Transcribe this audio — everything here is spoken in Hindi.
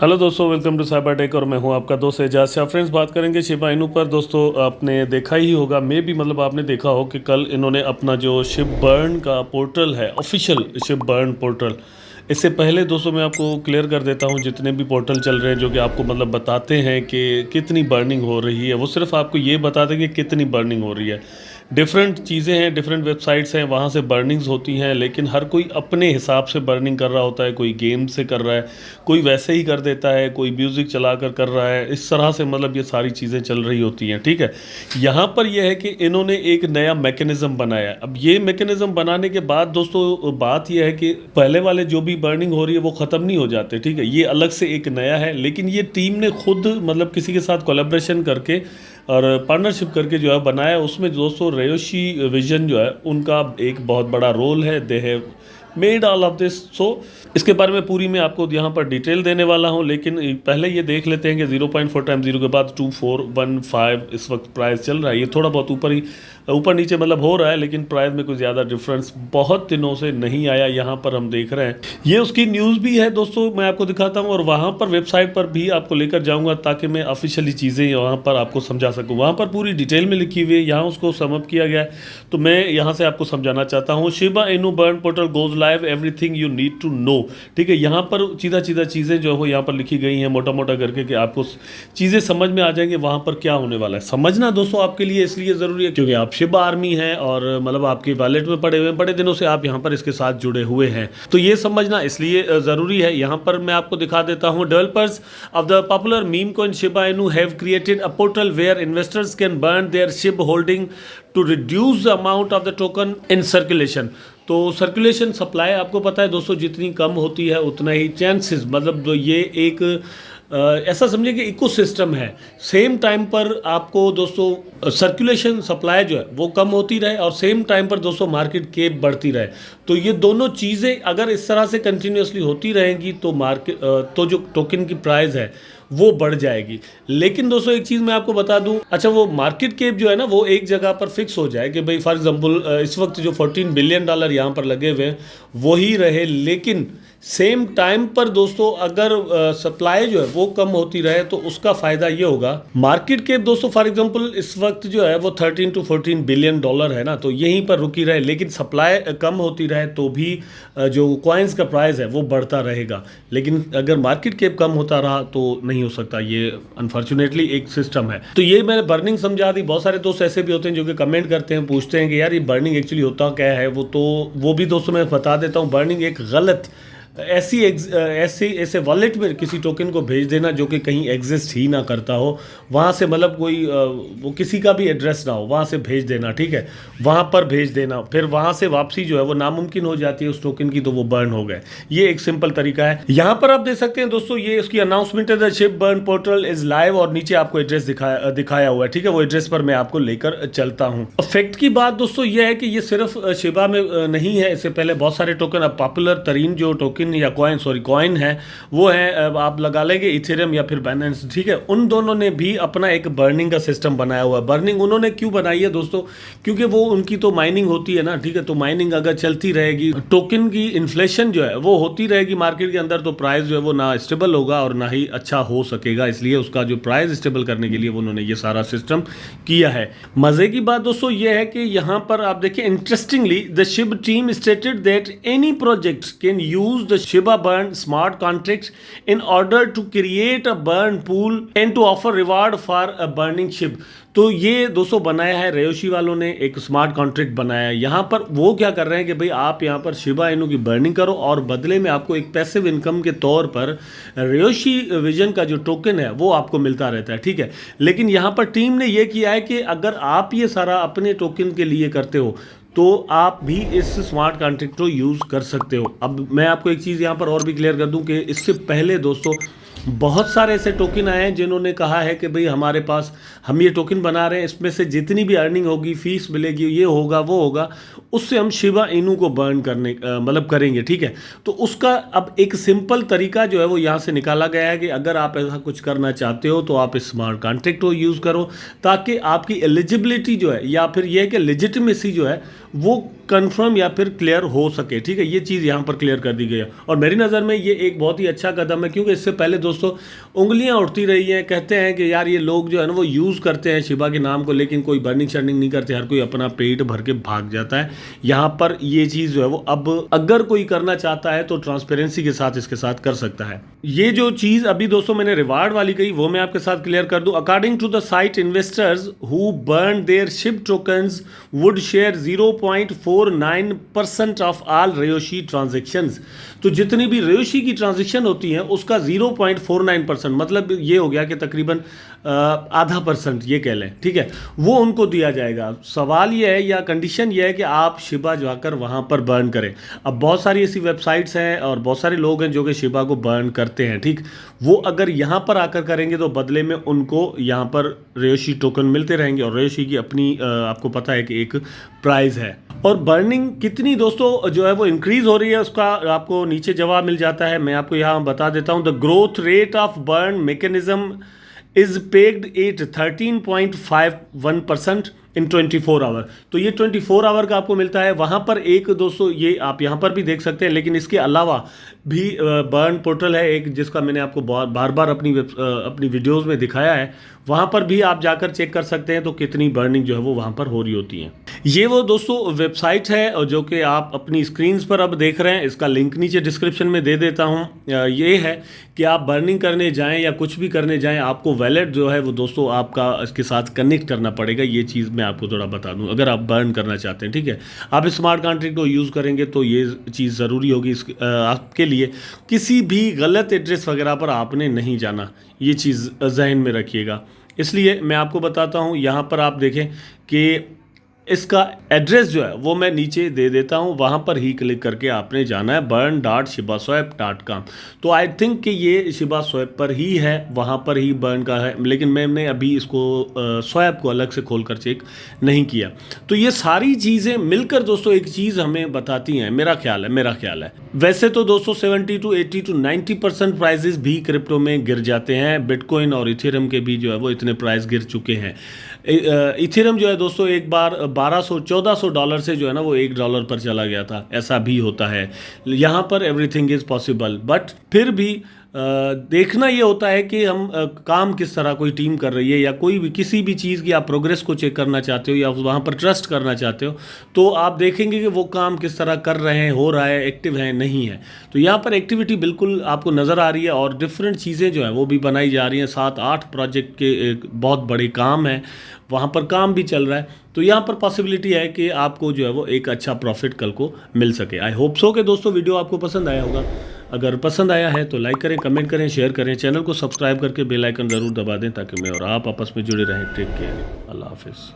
हेलो दोस्तों, वेलकम टू साइबर टेक और मैं हूं आपका दोस्त एजाज शाह। फ्रेंड्स, बात करेंगे शिबा इनू पर। दोस्तों, आपने देखा ही होगा, मे भी मतलब आपने देखा हो कि कल इन्होंने अपना जो शिप बर्न का पोर्टल है, ऑफिशियल शिप बर्न पोर्टल। इससे पहले दोस्तों मैं आपको क्लियर कर देता हूं, जितने भी पोर्टल चल रहे हैं जो कि आपको मतलब बताते हैं कि कितनी बर्निंग हो रही है, वो सिर्फ आपको ये बताते हैं कि कितनी बर्निंग हो रही है। डिफरेंट चीज़ें हैं, डिफरेंट वेबसाइट्स हैं, वहाँ से बर्निंग्स होती हैं, लेकिन हर कोई अपने हिसाब से बर्निंग कर रहा होता है। कोई गेम से कर रहा है, कोई वैसे ही कर देता है, कोई म्यूज़िक चला कर रहा है। इस तरह से मतलब ये सारी चीज़ें चल रही होती हैं, ठीक है। यहाँ पर यह है कि इन्होंने एक नया मैकेनिज़्म बनाया है। अब ये मैकेनिज़्म बनाने के बाद दोस्तों बात यह है कि पहले वाले जो भी बर्निंग हो रही है वो ख़त्म नहीं हो जाते, ठीक है। ये अलग से एक नया है, लेकिन ये टीम ने खुद मतलब किसी के साथ कोलैबोरेशन करके और पार्टनरशिप करके जो है बनाया। उसमें दोस्तों रेयोशी विजन जो है उनका एक बहुत बड़ा रोल है। They have made all of this. So इसके बारे में पूरी मैं आपको यहाँ पर डिटेल देने वाला हूँ, लेकिन पहले ये देख लेते हैं कि 0.4 टाइम 0 के बाद 2415 इस वक्त प्राइस चल रहा है। ये थोड़ा बहुत ऊपर नीचे मतलब हो रहा है, लेकिन प्राइस में कोई ज़्यादा डिफरेंस बहुत दिनों से नहीं आया। यहाँ पर हम देख रहे हैं, ये उसकी न्यूज़ भी है दोस्तों, मैं आपको दिखाता हूँ। और वहाँ पर वेबसाइट पर भी आपको लेकर जाऊँगा ताकि मैं ऑफिशियली चीज़ें वहाँ पर आपको समझा सकूँ। वहाँ पर पूरी डिटेल में लिखी हुई है, यहाँ उसको सम अप किया गया है, तो मैं यहाँ से आपको समझाना चाहता हूँ। Shiba Inu burn portal goes live, everything you need to know, ठीक है। यहाँ पर सीधा चीज़ें जो है यहाँ पर लिखी गई हैं मोटा मोटा करके, कि आपको चीज़ें समझ में आ जाएंगे वहाँ पर क्या होने वाला है। समझना दोस्तों आपके लिए इसलिए ज़रूरी है क्योंकि आप शिबा आर्मी हैं और मतलब आपके वॉलेट में पड़े हुए हैं, बड़े दिनों से आप यहाँ पर इसके साथ जुड़े हुए हैं, तो ये समझना इसलिए ज़रूरी है। यहाँ पर मैं आपको दिखा देता हूँ। Developers of the popular meme coin Shiba Inu have created a portal where investors can burn their SHIB holding to reduce the amount of the token in circulation. तो सर्कुलेशन सप्लाई आपको पता है दोस्तों, जितनी कम होती है उतना ही चांसेस, मतलब ये एक ऐसा समझिए कि इकोसिस्टम है। सेम टाइम पर आपको दोस्तों सर्कुलेशन सप्लाई जो है वो कम होती रहे और सेम टाइम पर दोस्तों मार्केट कैप बढ़ती रहे। तो ये दोनों चीज़ें अगर इस तरह से कंटिन्यूसली होती रहेंगी तो तो जो टोकन की प्राइस है वो बढ़ जाएगी। लेकिन दोस्तों एक चीज़ मैं आपको बता दूं, अच्छा वो मार्केट कैप जो है ना वो एक जगह पर फिक्स हो जाए कि भाई फॉर एग्जांपल इस वक्त जो $14 बिलियन यहाँ पर लगे हुए हैं वही रहे, लेकिन सेम टाइम पर दोस्तों अगर सप्लाई जो है वो कम होती रहे तो उसका फ़ायदा ये होगा। मार्केट कैप दोस्तों फॉर एग्जांपल इस वक्त जो है वो 13 to 14 बिलियन डॉलर है ना, तो यहीं पर रुकी रहे, लेकिन सप्लाई कम होती रहे तो भी जो कॉइन्स का प्राइस है वो बढ़ता रहेगा। लेकिन अगर मार्केट कैप कम होता रहा तो नहीं हो सकता, ये अनफॉर्चुनेटली एक सिस्टम है। तो ये मैंने बर्निंग समझा दी। बहुत सारे दोस्त ऐसे भी होते हैं जो कि कमेंट करते हैं, पूछते हैं कि यार ये बर्निंग एक्चुअली होता क्या है। वो भी दोस्तों मैं बता देता हूँ। बर्निंग एक गलत ऐसे वॉलेट में किसी टोकन को भेज देना जो कि कहीं एग्जिस्ट ही ना करता हो, वहाँ से मतलब कोई वो किसी का भी एड्रेस ना हो, वहाँ से भेज देना, ठीक है। वहाँ पर भेज देना, फिर वहाँ से वापसी जो है वो नामुमकिन हो जाती है उस टोकन की, तो वो बर्न हो गए। ये एक सिंपल तरीका है। यहाँ पर आप देख सकते हैं दोस्तों, ये उसकी अनाउंसमेंट है, the ship burn portal is live, और नीचे आपको एड्रेस दिखाया हुआ है, ठीक है। वो एड्रेस पर मैं आपको लेकर चलता हूँ। फैक्ट की बात दोस्तों ये है कि ये सिर्फ शिबा में नहीं है, इससे पहले बहुत सारे टोकन, अब पॉपुलर तरीन जो टोकन या कॉइन है वो है, आप लगा लेंगे इथेरियम या फिर बाइनेंस, ठीक है। उन दोनों ने भी अपना एक बर्निंग का सिस्टम बनाया हुआ है। बर्निंग उन्होंने क्यों बनाई है दोस्तों, क्योंकि वो उनकी तो माइनिंग होती है ना, ठीक है। तो माइनिंग अगर चलती रहेगी, टोकन की इन्फ्लेशन जो है वो होती रहेगी मार्केट के अंदर, तो प्राइस जो है वो ना स्टेबल होगा और ना ही अच्छा हो सकेगा। इसलिए उसका जो प्राइस स्टेबल करने के लिए उन्होंने ये सारा सिस्टम किया है। मजे की बात दोस्तों ये है कि यहाँ पर आप देखिए, interestingly the Shiv team stated that any project can use the Shiba Burn smart contracts in order to create a burn pool and to offer reward for a burning ship। तो ये दोस्तों बनाया है रेयोशी वालों ने, एक स्मार्ट कॉन्ट्रैक्ट बनाया है। यहाँ पर वो क्या कर रहे हैं कि भाई आप यहाँ पर शिबा इनू की बर्निंग करो और बदले में आपको एक पैसिव इनकम के तौर पर रेयोशी विजन का जो टोकन है वो आपको मिलता रहता है, ठीक है। लेकिन यहाँ पर टीम ने ये किया है कि अगर आप ये सारा अपने टोकन के लिए करते हो तो आप भी इस स्मार्ट कॉन्ट्रैक्ट को यूज़ कर सकते हो। अब मैं आपको एक चीज़ यहाँ पर और भी क्लियर कर दूँ कि इससे पहले दोस्तों बहुत सारे ऐसे टोकन आए हैं जिन्होंने कहा है कि भाई हमारे पास हम ये टोकन बना रहे हैं, इसमें से जितनी भी अर्निंग होगी, फीस मिलेगी, ये होगा वो होगा, उससे हम शिबा इनू को बर्न करने मतलब करेंगे, ठीक है। तो उसका अब एक सिंपल तरीका जो है वो यहाँ से निकाला गया है कि अगर आप ऐसा कुछ करना चाहते हो तो आप इस स्मार्ट कॉन्ट्रैक्ट को यूज़ करो, ताकि आपकी एलिजिबिलिटी जो है या फिर ये है कि लेजिटिमेसी जो है वो कंफर्म या फिर क्लियर हो सके, ठीक है। ये चीज़ यहाँ पर क्लियर कर दी गई है और मेरी नज़र में ये एक बहुत ही अच्छा कदम है, क्योंकि इससे पहले दोस्तों उंगलियां उठती रही हैं, कहते हैं कि यार ये लोग जो है ना वो यूज़ करते हैं शिबा के नाम को, लेकिन कोई बर्निंग शर्निंग नहीं करते, हर कोई अपना पेट भर के भाग जाता है। यहाँ पर ये चीज़ जो है वो अब अगर कोई करना चाहता है तो ट्रांसपेरेंसी के साथ इसके साथ कर सकता है। ये जो चीज़ अभी दोस्तों मैंने रिवार्ड वाली कही वो मैं आपके साथ क्लियर कर दूं। According to the site, investors who burn their SHIB tokens would share 0.49% of all Ryoshi transactions. तो जितनी भी रेयोशी की ट्रांजेक्शन होती हैं उसका 0.49%, मतलब ये हो गया कि तकरीबन आधा % ये कह लें, ठीक है, वो उनको दिया जाएगा। सवाल ये है या कंडीशन ये है कि आप शिबा जाकर वहाँ पर बर्न करें। अब बहुत सारी ऐसी वेबसाइट्स हैं और बहुत सारे लोग हैं जो कि शिबा को बर्न करते हैं, ठीक, वो अगर यहाँ पर आकर करेंगे तो बदले में उनको यहाँ पर रेयोशी टोकन मिलते रहेंगे और रेयोशी की अपनी आपको पता है कि एक प्राइस है। और बर्निंग कितनी दोस्तों जो है वो इंक्रीज हो रही है उसका आपको नीचे जवाब मिल जाता है, मैं आपको यहाँ बता देता हूँ। The growth rate of burn mechanism is pegged at 13.51% in 24 hour. तो ये 24 आवर का आपको मिलता है। वहाँ पर एक दोस्तों ये आप यहाँ पर भी देख सकते हैं, लेकिन इसके अलावा भी बर्न पोर्टल है एक जिसका मैंने आपको बार बार अपनी वीडियोस में दिखाया है, वहाँ पर भी आप जाकर चेक कर सकते हैं तो कितनी बर्निंग जो है वो वहाँ पर हो रही होती है। ये वो दोस्तों वेबसाइट है और जो कि आप अपनी स्क्रीन्स पर अब देख रहे हैं, इसका लिंक नीचे डिस्क्रिप्शन में दे देता हूँ। ये है कि आप बर्निंग करने जाएं या कुछ भी करने जाएं, आपको वैलेट जो है वो दोस्तों आपका इसके साथ कनेक्ट करना पड़ेगा। ये चीज़ मैं आपको थोड़ा बता दूं अगर आप बर्न करना चाहते हैं, ठीक है। आप स्मार्ट कॉन्ट्रैक्ट को यूज़ करेंगे तो ये चीज़ ज़रूरी होगी आपके लिए। किसी भी गलत एड्रेस वगैरह पर आपने नहीं जाना, ये चीज़ जहन में रखिएगा। इसलिए मैं आपको बताता हूँ, यहाँ पर आप देखें कि इसका एड्रेस जो है वो मैं नीचे दे देता हूँ, वहाँ पर ही क्लिक करके आपने जाना है burn.shibaswap.com। तो आई थिंक कि ये शिबा स्वैप पर ही है, वहाँ पर ही बर्न का है, लेकिन मैंने अभी इसको स्वैप को अलग से खोल कर चेक नहीं किया। तो ये सारी चीज़ें मिलकर दोस्तों एक चीज़ हमें बताती हैं, मेरा ख्याल है। वैसे तो दोस्तों 70 to 80 to 90% प्राइजेस भी क्रिप्टो में गिर जाते हैं। बिटकॉइन और इथेरियम के भी जो है वो इतने प्राइस गिर चुके हैं। इथेरियम जो है दोस्तों एक बार $1400 से जो है ना वो $1 पर चला गया था, ऐसा भी होता है। यहाँ पर एवरीथिंग इज़ पॉसिबल, बट फिर भी देखना ये होता है कि हम काम किस तरह कोई टीम कर रही है या कोई भी किसी भी चीज़ की आप प्रोग्रेस को चेक करना चाहते हो या वहाँ पर ट्रस्ट करना चाहते हो, तो आप देखेंगे कि वो काम किस तरह कर रहे हैं, हो रहा है, एक्टिव है, नहीं है। तो यहाँ पर एक्टिविटी बिल्कुल आपको नज़र आ रही है और डिफरेंट चीज़ें जो हैं वो भी बनाई जा रही हैं। 7-8 प्रोजेक्ट के एक बहुत बड़े काम हैं, वहाँ पर काम भी चल रहा है। तो यहाँ पर पॉसिबिलिटी है कि आपको जो है वो एक अच्छा प्रॉफिट कल को मिल सके। आई होप सो कि दोस्तों वीडियो आपको पसंद आया होगा। अगर पसंद आया है तो लाइक करें, कमेंट करें, शेयर करें, चैनल को सब्सक्राइब करके बेल आइकन ज़रूर दबा दें ताकि मैं और आप आपस में जुड़े रहें। टेक केयर, अल्लाह हाफिज़।